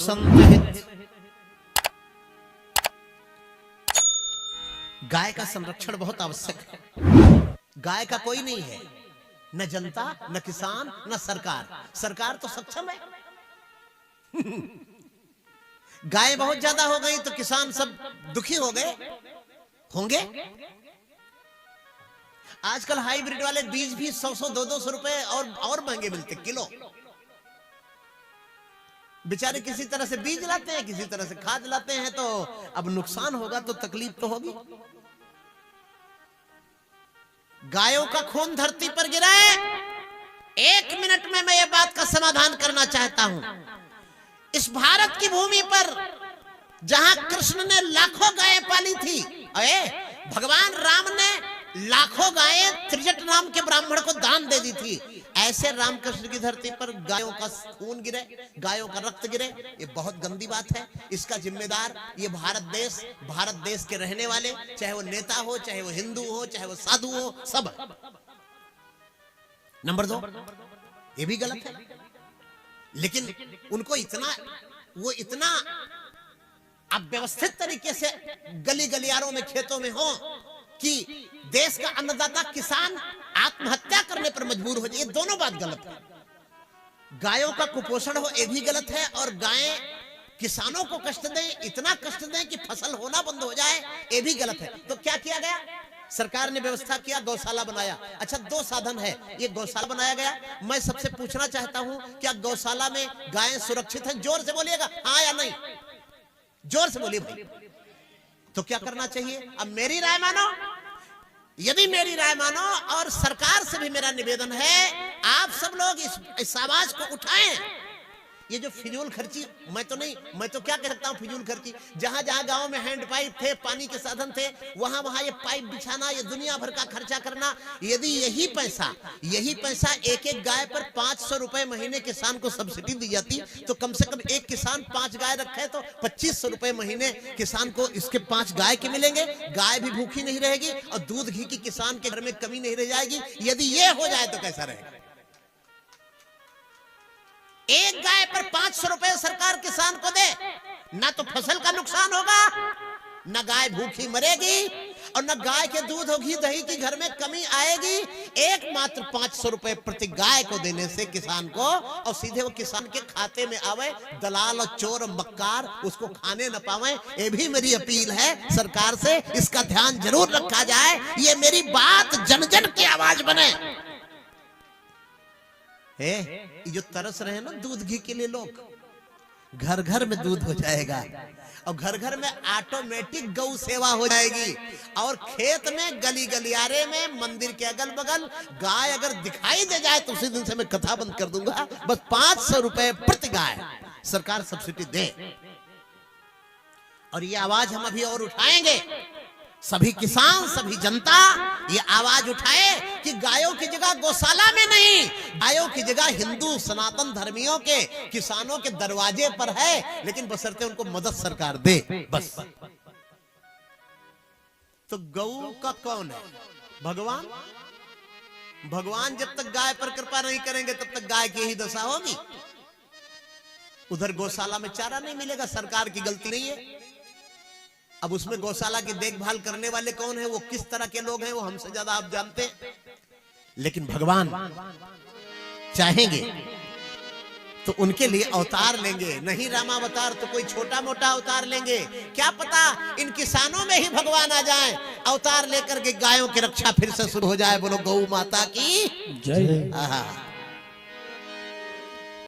संहित गाय का संरक्षण बहुत आवश्यक है। गाय का कोई नहीं है, न जनता, न किसान, न सरकार। सरकार तो सक्षम है। गाय बहुत ज्यादा हो गई तो किसान सब दुखी हो गए होंगे। आजकल हाइब्रिड वाले बीज भी 100-100 200 रुपए और महंगे मिलते किलो। बेचारे किसी तरह से बीज लाते हैं, किसी तरह से खाद लाते हैं, तो अब नुकसान होगा तो तकलीफ तो होगी। गायों का खून धरती पर गिरा है। 1 मिनट में मैं ये बात का समाधान करना चाहता हूं। इस भारत की भूमि पर जहां कृष्ण ने लाखों गायें पाली थी, अरे भगवान राम ने लाखों गायें त्रिजट नाम के ब्राह्मण को दान दे दी थी, ऐसे रामकृष्ण की धरती पर गायों का खून गिरे, गायों का रक्त गिरे, ये बहुत गंदी बात है। इसका जिम्मेदार ये भारत देश के रहने वाले, चाहे वो नेता हो, चाहे वो हिंदू हो, चाहे वो साधु हो, सब। नंबर 2, ये भी गलत है, लेकिन उनको इतना अव्यवस्थित तरीके से गली गलियारों में, खेतों में हो कि देश का अन्नदाता किसान आत्महत्या करने पर मजबूर हो जाए। ये दोनों बात गलत है। गायों का कुपोषण हो, ये भी गलत है, और गायें किसानों को कष्ट दें, इतना कष्ट दें कि फसल होना बंद हो जाए, ये भी गलत है। तो क्या किया गया? सरकार ने व्यवस्था किया, गौशाला बनाया। अच्छा, 2 साधन है, ये गौशाला बनाया गया। मैं सबसे पूछना चाहता हूं, क्या गौशाला में गायें सुरक्षित हैं? जोर से बोलिएगा, हाँ या नहीं, जोर से बोलिए भाई। तो क्या करना चाहिए? अब मेरी राय मानो। यदि मेरी राय मानो, और सरकार से भी मेरा निवेदन है, आप सब लोग इस आवाज को उठाएं। ये जो फिजूल खर्ची, मैं तो क्या कह सकता हूं फिजूल खर्ची, जहां जहां गांव में हैंड पाइप थे, पानी के साधन थे, वहां ये पाइप बिछाना, ये दुनिया भर का खर्चा करना। यदि यही पैसा एक गाय पर 500 रुपए महीने किसान को सब्सिडी दी जाती, तो कम से कम एक किसान 5 गाय रखे तो 2500 रुपए महीने किसान को इसके 5 गाय के मिलेंगे। गाय भी भूखी नहीं रहेगी और दूध घी की किसान के घर में कमी नहीं रह जाएगी। यदि ये हो जाए तो कैसा रहेगा? एक गाय पर 500 रुपए सरकार किसान को दे, ना तो फसल का नुकसान होगा, ना गाय भूखी मरेगी, और ना गाय के दूध और घी दही की घर में कमी आएगी। एकमात्र 500 रुपए प्रति गाय को देने से किसान को, और सीधे वो किसान के खाते में आवे, दलाल और चोर और मक्कार उसको खाने न पावे। ये भी मेरी अपील है सरकार से, इसका ध्यान जरूर रखा जाए। ये मेरी बात जन जन की आवाज बने। ये जो तरस रहे हैं ना दूध घी के लिए लोग, घर घर में दूध हो जाएगा, और घर घर में ऑटोमेटिक गौ सेवा हो जाएगी, और खेत में, गली गलियारे में, मंदिर के अगल बगल गाय अगर दिखाई दे जाए तो उसी दिन से मैं कथा बंद कर दूंगा। बस 500 रुपए प्रति गाय सरकार सब्सिडी दे। और ये आवाज हम अभी और उठाएंगे। सभी किसान, सभी जनता ये आवाज उठाए कि गायों की जगह गौशाला में नहीं, गायों की जगह हिंदू सनातन धर्मियों के, किसानों के दरवाजे पर है, लेकिन बशर्ते उनको मदद सरकार दे, बस। तो गौ का कौन है? भगवान। भगवान जब तक गाय पर कृपा नहीं करेंगे तब तक गाय की ही दशा होगी। उधर गौशाला में चारा नहीं मिलेगा, सरकार की गलती नहीं है। अब उसमें गौशाला की देखभाल करने वाले कौन है, वो किस तरह के लोग हैं, वो हमसे ज्यादा आप जानते हैं। लेकिन भगवान चाहेंगे तो उनके लिए अवतार लेंगे, नहीं रामावतार तो कोई छोटा मोटा अवतार लेंगे। क्या पता इन किसानों में ही भगवान आ जाए, अवतार लेकर के गायों की रक्षा फिर से शुरू हो जाए। बोलो गौ माता की जय।